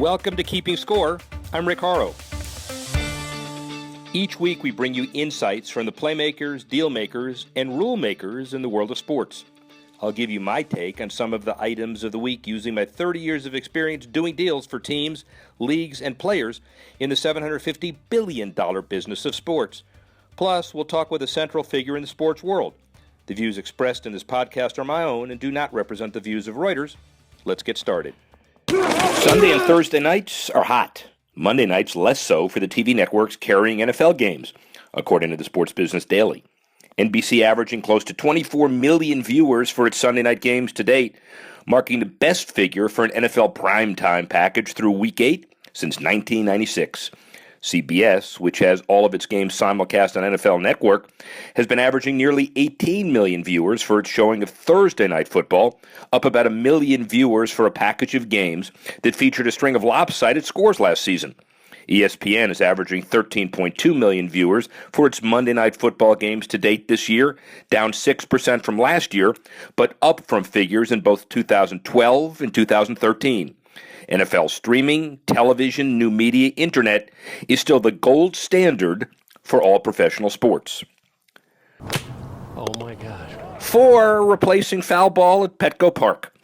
Welcome to Keeping Score. I'm Rick Horrow. Each week we bring you insights from the playmakers, deal makers, and rule makers in the world of sports. I'll give you my take on some of the items of the week using my 30 years of experience doing deals for teams, leagues, and players in the $750 billion business of sports. Plus, we'll talk with a central figure in the sports world. The views expressed in this podcast are my own and do not represent the views of Reuters. Let's get started. Sunday and Thursday nights are hot. Monday nights less so for the TV networks carrying NFL games, according to the Sports Business Daily. NBC averaging close to 24 million viewers for its Sunday night games to date, marking the best figure for an NFL primetime package through Week 8 since 1996. CBS, which has all of its games simulcast on NFL Network, has been averaging nearly 18 million viewers for its showing of Thursday Night Football, up about 1 million viewers for a package of games that featured a string of lopsided scores last season. ESPN is averaging 13.2 million viewers for its Monday Night Football games to date this year, down 6% from last year, but up from figures in both 2012 and 2013. NFL streaming, television, new media, internet is still the gold standard for all professional sports. Oh my gosh. 4, replacing foul ball at Petco Park.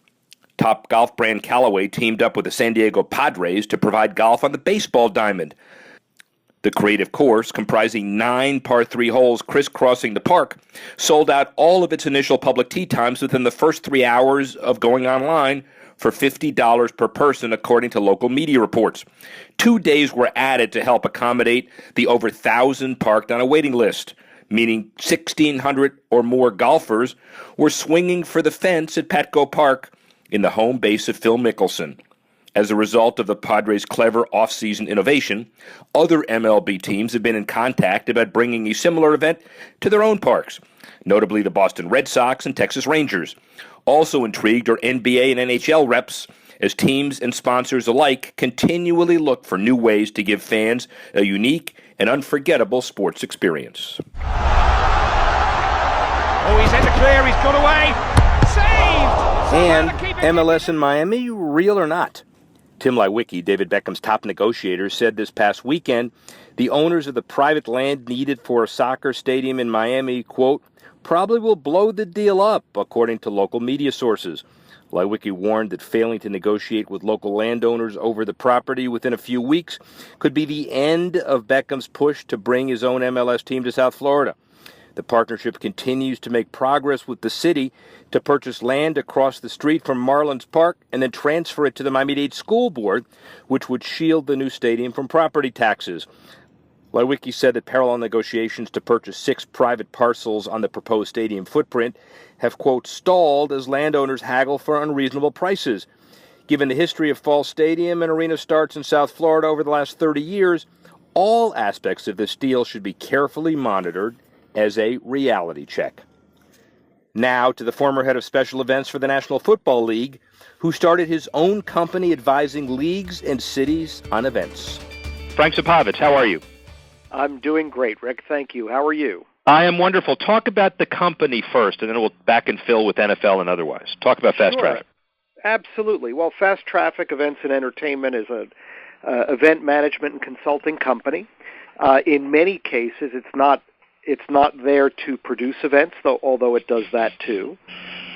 Top golf brand Callaway teamed up with the San Diego Padres to provide golf on the baseball diamond. The creative course, comprising 9 par 3 holes crisscrossing the park, sold out all of its initial public tee times within the first 3 hours of going online for $50 per person, according to local media reports. 2 days were added to help accommodate the over 1,000 parked on a waiting list, meaning 1,600 or more golfers were swinging for the fence at Petco Park in the home base of Phil Mickelson. As a result of the Padres' clever off-season innovation, other MLB teams have been in contact about bringing a similar event to their own parks, notably the Boston Red Sox and Texas Rangers. Also intrigued are NBA and NHL reps, as teams and sponsors alike continually look for new ways to give fans a unique and unforgettable sports experience. Oh, he's in the clear, he's got away! Saved! And MLS in Miami, real or not? Tim Lewicki, David Beckham's top negotiator, said this past weekend the owners of the private land needed for a soccer stadium in Miami, quote, probably will blow the deal up, according to local media sources. Lewicki warned that failing to negotiate with local landowners over the property within a few weeks could be the end of Beckham's push to bring his own MLS team to South Florida. The partnership continues to make progress with the city to purchase land across the street from Marlins Park and then transfer it to the Miami-Dade School Board, which would shield the new stadium from property taxes. Lewicki said that parallel negotiations to purchase 6 private parcels on the proposed stadium footprint have, quote, stalled as landowners haggle for unreasonable prices. Given the history of fall stadium and arena starts in South Florida over the last 30 years, all aspects of this deal should be carefully monitored as a reality check. Now to the former head of special events for the National Football League, who started his own company advising leagues and cities on events. Frank Zapovitz, how are you? I'm doing great, Rick. Thank you. How are you? I am wonderful. Talk about the company first, and then we'll back and fill with NFL and otherwise. Talk about Fast Traffic. Absolutely. Well, Fast Traffic Events and Entertainment is an event management and consulting company. In many cases, it's not there to produce events, although it does that too.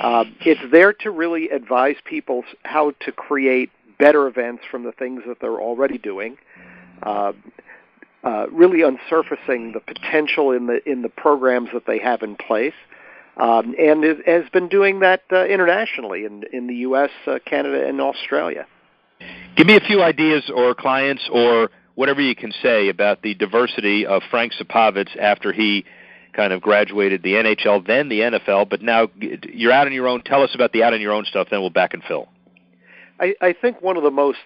It's there to really advise people how to create better events from the things that they're already doing. Really unsurfacing the potential in the programs that they have in place, and it has been doing that internationally in the U.S., Canada, and Australia. Give me a few ideas or clients or whatever you can say about the diversity of Frank Zapovitz after he kind of graduated the NHL, then the NFL, but now you're out on your own. Tell us about the out on your own stuff, then we'll back and fill. I think one of the most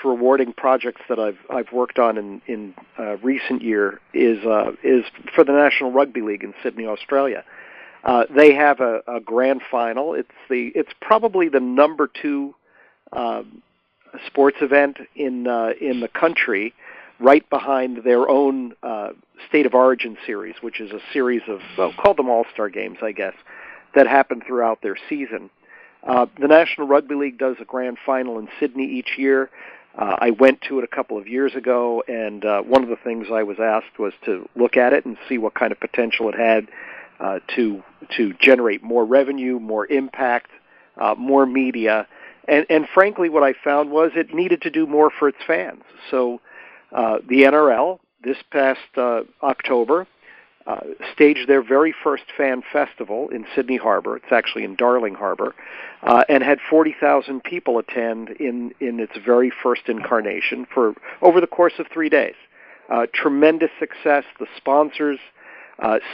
rewarding projects that I've worked on in recent year is for the National Rugby League in Sydney, Australia. They have a grand final. It's probably the number 2 sports event in the country, right behind their own State of Origin series, which is a series of call them All-Star games, I guess, that happen throughout their season. The National Rugby League does a grand final in Sydney each year. I went to it a couple of years ago, and one of the things I was asked was to look at it and see what kind of potential it had to generate more revenue, more impact, more media. And frankly, what I found was it needed to do more for its fans. So the NRL, this past October, staged their very first fan festival in Sydney Harbour. It's actually in Darling Harbour, and had 40,000 people attend in its very first incarnation for over the course of 3 days. Tremendous success. The sponsors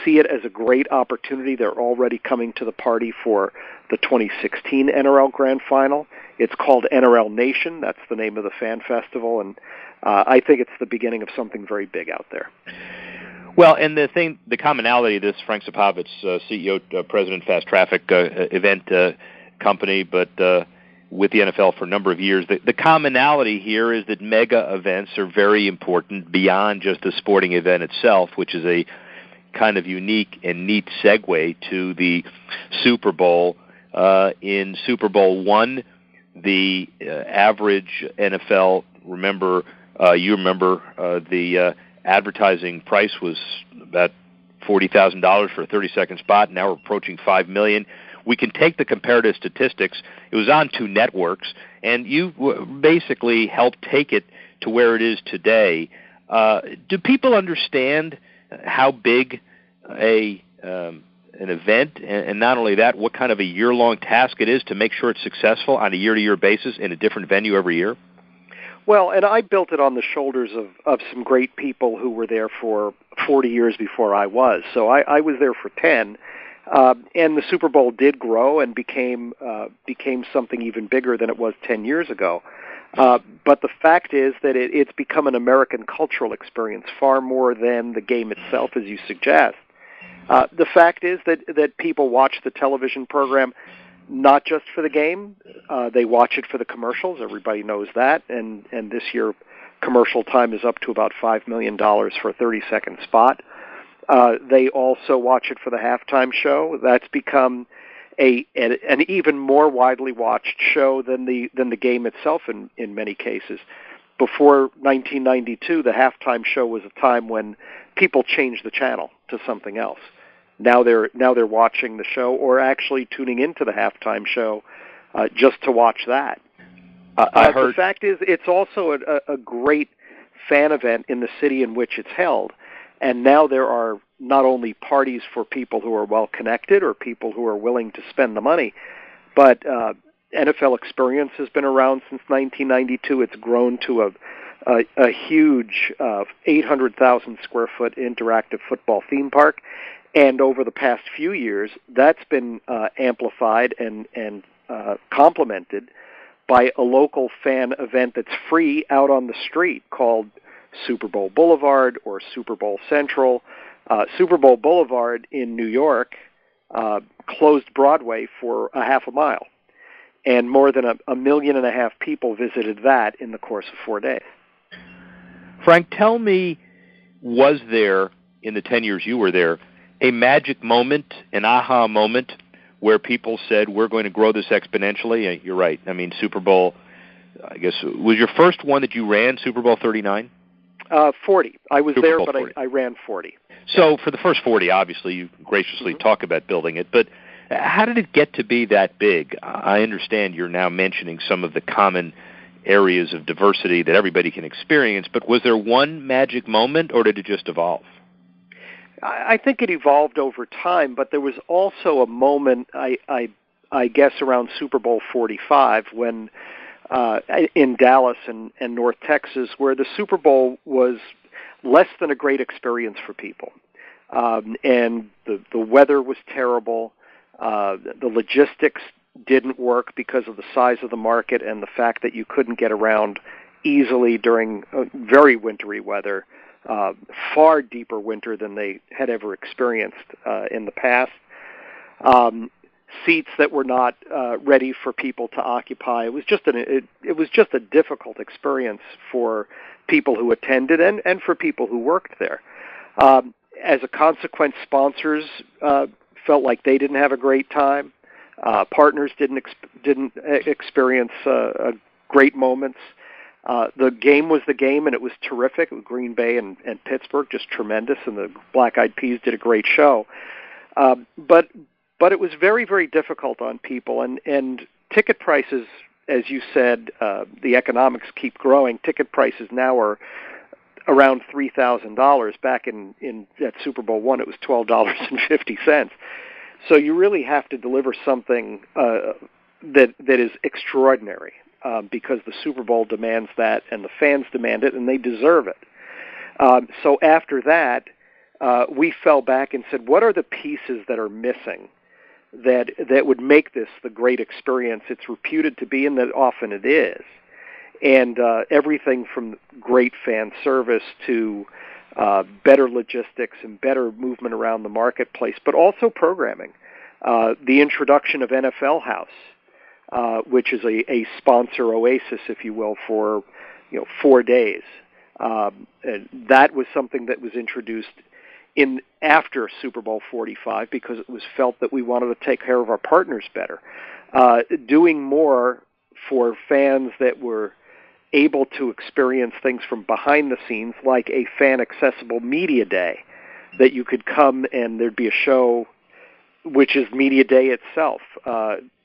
see it as a great opportunity. They're already coming to the party for the 2016 NRL Grand Final. It's called NRL Nation. That's the name of the fan festival, and I think it's the beginning of something very big out there. Well, and the commonality of this, Frank Sapovitz, CEO, President, Fast Traffic event company, but with the NFL for a number of years, the commonality here is that mega events are very important beyond just the sporting event itself, which is a kind of unique and neat segue to the Super Bowl. In Super Bowl I, the average NFL, the advertising price was about $40,000 for a 30-second spot. Now we're approaching $5 million. We can take the comparative statistics. It was on 2 networks, and you basically helped take it to where it is today. Do people understand how big an event, and not only that, what kind of a year-long task it is to make sure it's successful on a year-to-year basis in a different venue every year? Well, and I built it on the shoulders of some great people who were there for 40 years before I was. So I was there for 10, and the Super Bowl did grow and became something even bigger than it was 10 years ago. But the fact is that it's become an American cultural experience far more than the game itself, as you suggest. The fact is that people watch the television program not just for the game. They watch it for the commercials. Everybody knows that. And this year, commercial time is up to about $5 million for a 30-second spot. They also watch it for the halftime show. That's become an even more widely watched show than the game itself in many cases. Before 1992, the halftime show was a time when people changed the channel to something else. Now they're watching the show or actually tuning into the halftime show just to watch that. The fact is, it's also a great fan event in the city in which it's held. And now there are not only parties for people who are well-connected or people who are willing to spend the money, but NFL Experience has been around since 1992. It's grown to a huge 800,000 square foot interactive football theme park. And over the past few years, that's been amplified and complemented by a local fan event that's free out on the street called Super Bowl Boulevard or Super Bowl Central. Super Bowl Boulevard in New York closed Broadway for a half a mile, and more than 1.5 million people visited that in the course of 4 days. Frank, tell me, was there, in the 10 years you were there, a magic moment, an aha moment, where people said, we're going to grow this exponentially? You're right. I mean, Super Bowl, I guess, was your first one that you ran, Super Bowl 39? 40. I was Super there, Bowl but 40. I ran 40. So for the first 40, obviously, you graciously talk about building it, but how did it get to be that big? I understand you're now mentioning some of the common areas of diversity that everybody can experience, but was there one magic moment, or did it just evolve? I think it evolved over time, but there was also a moment, I guess, around Super Bowl 45 when in Dallas and North Texas, where the Super Bowl was less than a great experience for people. And the weather was terrible. The logistics didn't work because of the size of the market and the fact that you couldn't get around easily during very wintry weather. Far deeper winter than they had ever experienced in the past. Seats that were not ready for people to occupy. It was just a difficult experience for people who attended and for people who worked there. As a consequence, sponsors felt like they didn't have a great time. Partners didn't experience great moments. The game was the game, and it was terrific. Green Bay and Pittsburgh, just tremendous, and the Black Eyed Peas did a great show. But it was very, very difficult on people, and ticket prices, as you said, the economics keep growing. Ticket prices now are around $3,000. Back in at Super Bowl I, it was $12.50. So you really have to deliver something that is extraordinary because the Super Bowl demands that, and the fans demand it, and they deserve it. So after that, we fell back and said, what are the pieces that are missing that would make this the great experience it's reputed to be, and that often it is? And everything from great fan service to better logistics and better movement around the marketplace, but also programming. The introduction of NFL House, which is a sponsor oasis, if you will, for 4 days. That was something that was introduced after Super Bowl 45 because it was felt that we wanted to take care of our partners better. Doing more for fans that were able to experience things from behind the scenes, like a fan-accessible media day, that you could come and there'd be a show, which is media day itself,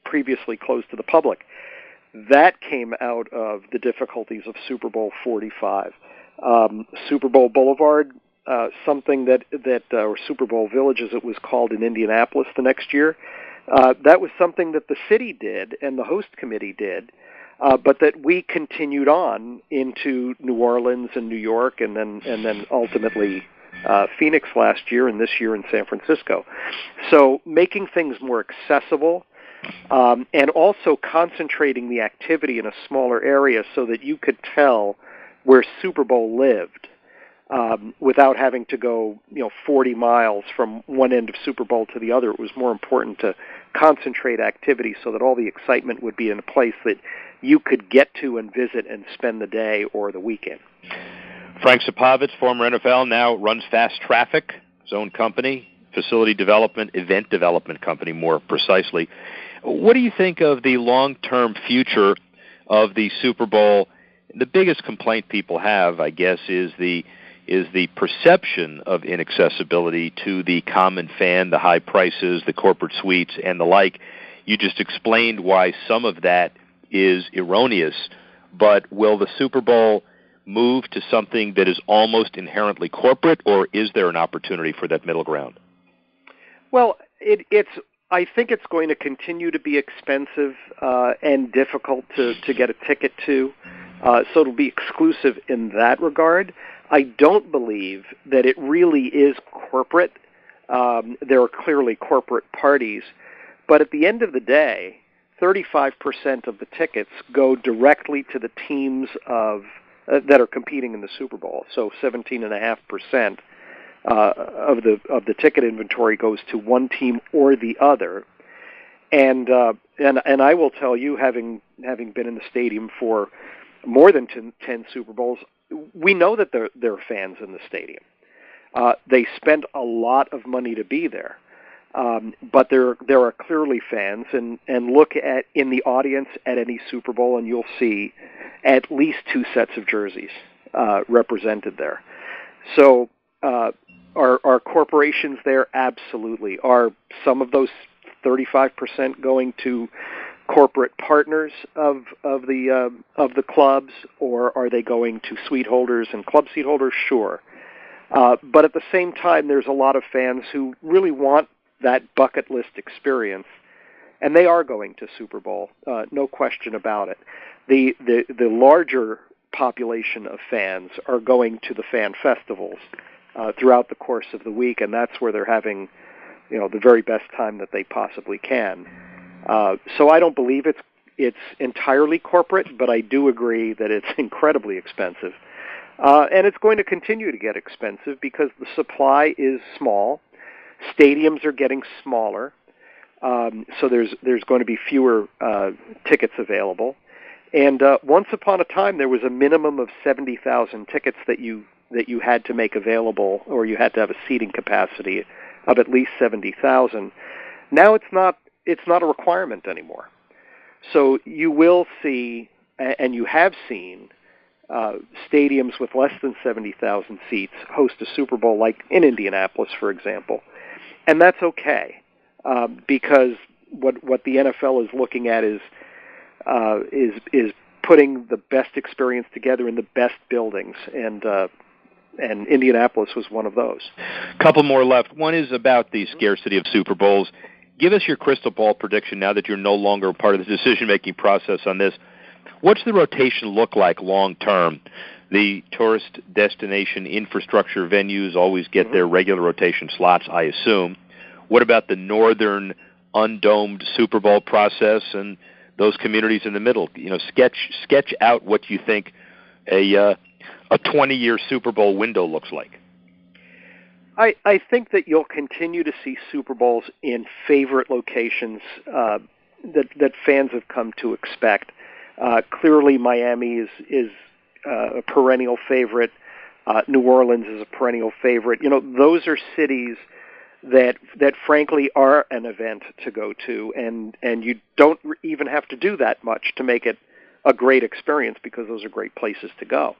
previously closed to the public. That came out of the difficulties of Super Bowl 45. Super Bowl Boulevard, something or Super Bowl Village, as it was called in Indianapolis the next year, that was something that the city did and the host committee did, but that we continued on into New Orleans and New York, and then ultimately Phoenix last year, and this year in San Francisco. So making things more accessible, and also concentrating the activity in a smaller area so that you could tell where Super Bowl lived, without having to go 40 miles from one end of Super Bowl to the other. It was more important to concentrate activity so that all the excitement would be in a place that you could get to and visit and spend the day or the weekend. Frank Sapovitz, former NFL, now runs Fast Traffic, his own company, facility development, event development company, more precisely. What do you think of the long-term future of the Super Bowl? The biggest complaint people have, I guess, is the perception of inaccessibility to the common fan, the high prices, the corporate suites, and the like. You just explained why some of that is erroneous, but will the Super Bowl move to something that is almost inherently corporate, or is there an opportunity for that middle ground? Well, I think it's going to continue to be expensive and difficult to get a ticket to, so it'll be exclusive in that regard. I don't believe that it really is corporate. There are clearly corporate parties, but at the end of the day, 35% of the tickets go directly to the teams that are competing in the Super Bowl. So 17.5% of the ticket inventory goes to one team or the other. And I will tell you, having been in the stadium for more than 10 Super Bowls, we know that there are fans in the stadium. They spend a lot of money to be there. But there are clearly fans, and look in the audience at any Super Bowl, and you'll see at least 2 sets of jerseys represented there. So are corporations there? Absolutely. Are some of those 35% going to corporate partners of the clubs, or are they going to suite holders and club seat holders? Sure. But at the same time, there's a lot of fans who really want that bucket list experience, and they are going to Super Bowl, no question about it. The larger population of fans are going to the fan festivals throughout the course of the week, and that's where they're having the very best time that they possibly can. So I don't believe it's entirely corporate, but I do agree that it's incredibly expensive. And it's going to continue to get expensive because the supply is small. Stadiums are getting smaller, so there's going to be fewer tickets available. And once upon a time, there was a minimum of 70,000 tickets that you had to make available, or you had to have a seating capacity of at least 70,000. Now it's not not a requirement anymore. So you will see, and you have seen, stadiums with less than 70,000 seats host a Super Bowl, like in Indianapolis, for example, and that's okay, because what the NFL is looking at is putting the best experience together in the best buildings, and Indianapolis was one of those. Couple more left. One is about the scarcity of Super Bowls. Give us your crystal ball prediction now that you're no longer part of the decision-making process on this. What's the rotation look like long-term? The tourist destination infrastructure venues always get their regular rotation slots, I assume. What about the northern undomed Super Bowl process and those communities in the middle? Sketch out what you think a 20-year Super Bowl window looks like. I think that you'll continue to see Super Bowls in favorite locations that fans have come to expect. Clearly, Miami is a perennial favorite. New Orleans is a perennial favorite. Those are cities that frankly are an event to go to, and you don't even have to do that much to make it a great experience, because those are great places to go.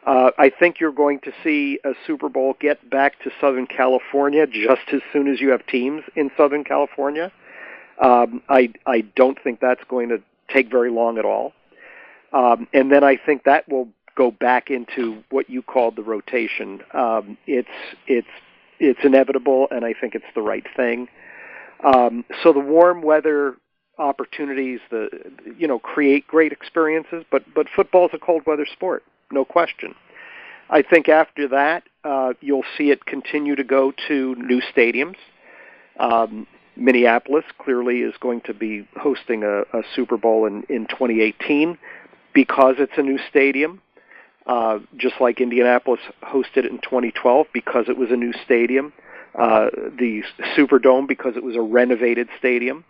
I think you're going to see a Super Bowl get back to Southern California just as soon as you have teams in Southern California. I don't think that's going to take very long at all. And then I think that will go back into what you called the rotation. It's inevitable, and I think it's the right thing. So the warm weather opportunities, create great experiences, but football is a cold weather sport, no question. I think after that, you'll see it continue to go to new stadiums. Minneapolis clearly is going to be hosting a Super Bowl in 2018 because it's a new stadium, just like Indianapolis hosted it in 2012 because it was a new stadium, the Superdome because it was a renovated stadium.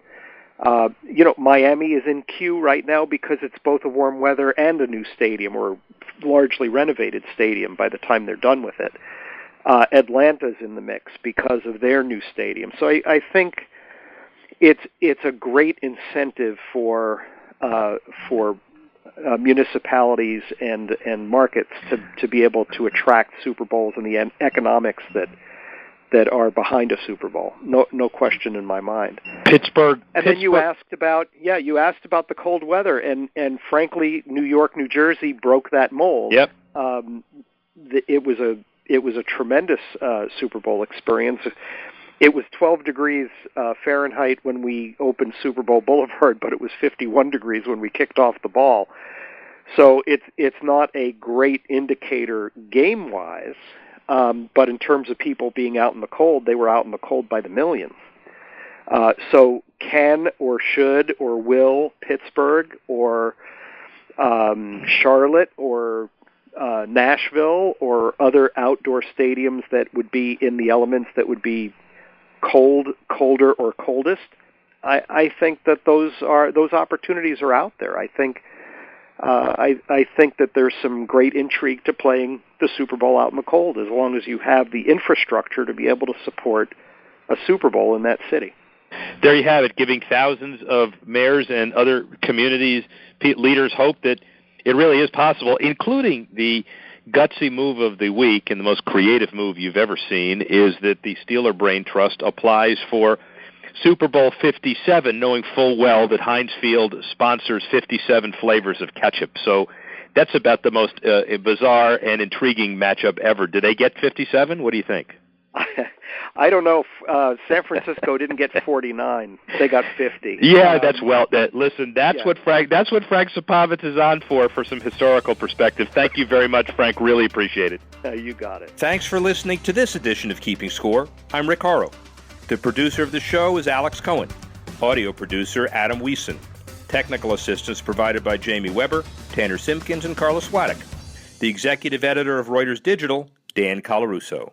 Miami is in queue right now because it's both a warm weather and a new stadium, or largely renovated stadium by the time they're done with it. Atlanta's in the mix because of their new stadium. So I think it's a great incentive for municipalities and markets to be able to attract Super Bowls and the economics that are behind a Super Bowl. No question in my mind. Pittsburgh. Then you asked about the cold weather, and frankly, New York, New Jersey broke that mold. Yep. It was a tremendous Super Bowl experience. It was 12 degrees Fahrenheit when we opened Super Bowl Boulevard, but it was 51 degrees when we kicked off the ball. So it's not a great indicator game-wise, but in terms of people being out in the cold, they were out in the cold by the millions. So can or should or will Pittsburgh or Charlotte or Nashville or other outdoor stadiums that would be in the elements that would be colder or coldest, I think that those opportunities are out there. I think that there's some great intrigue to playing the Super Bowl out in the cold, as long as you have the infrastructure to be able to support a Super Bowl in that city. There you have it, giving thousands of mayors and other communities leaders hope that it really is possible, including the gutsy move of the week, and the most creative move you've ever seen, is that the Steeler Brain Trust applies for Super Bowl 57, knowing full well that Heinz Field sponsors 57 flavors of ketchup. So that's about the most bizarre and intriguing matchup ever. Did they get 57? What do you think? I don't know. San Francisco didn't get 49; they got 50. Yeah, that's well. That's what Frank Sapovitz is on for some historical perspective. Thank you very much, Frank. Really appreciate it. You got it. Thanks for listening to this edition of Keeping Score. I'm Rick Horrow. The producer of the show is Alex Cohen. Audio producer Adam Wiesen. Technical assistance provided by Jamie Weber, Tanner Simpkins, and Carlos Waddick. The executive editor of Reuters Digital, Dan Colarusso.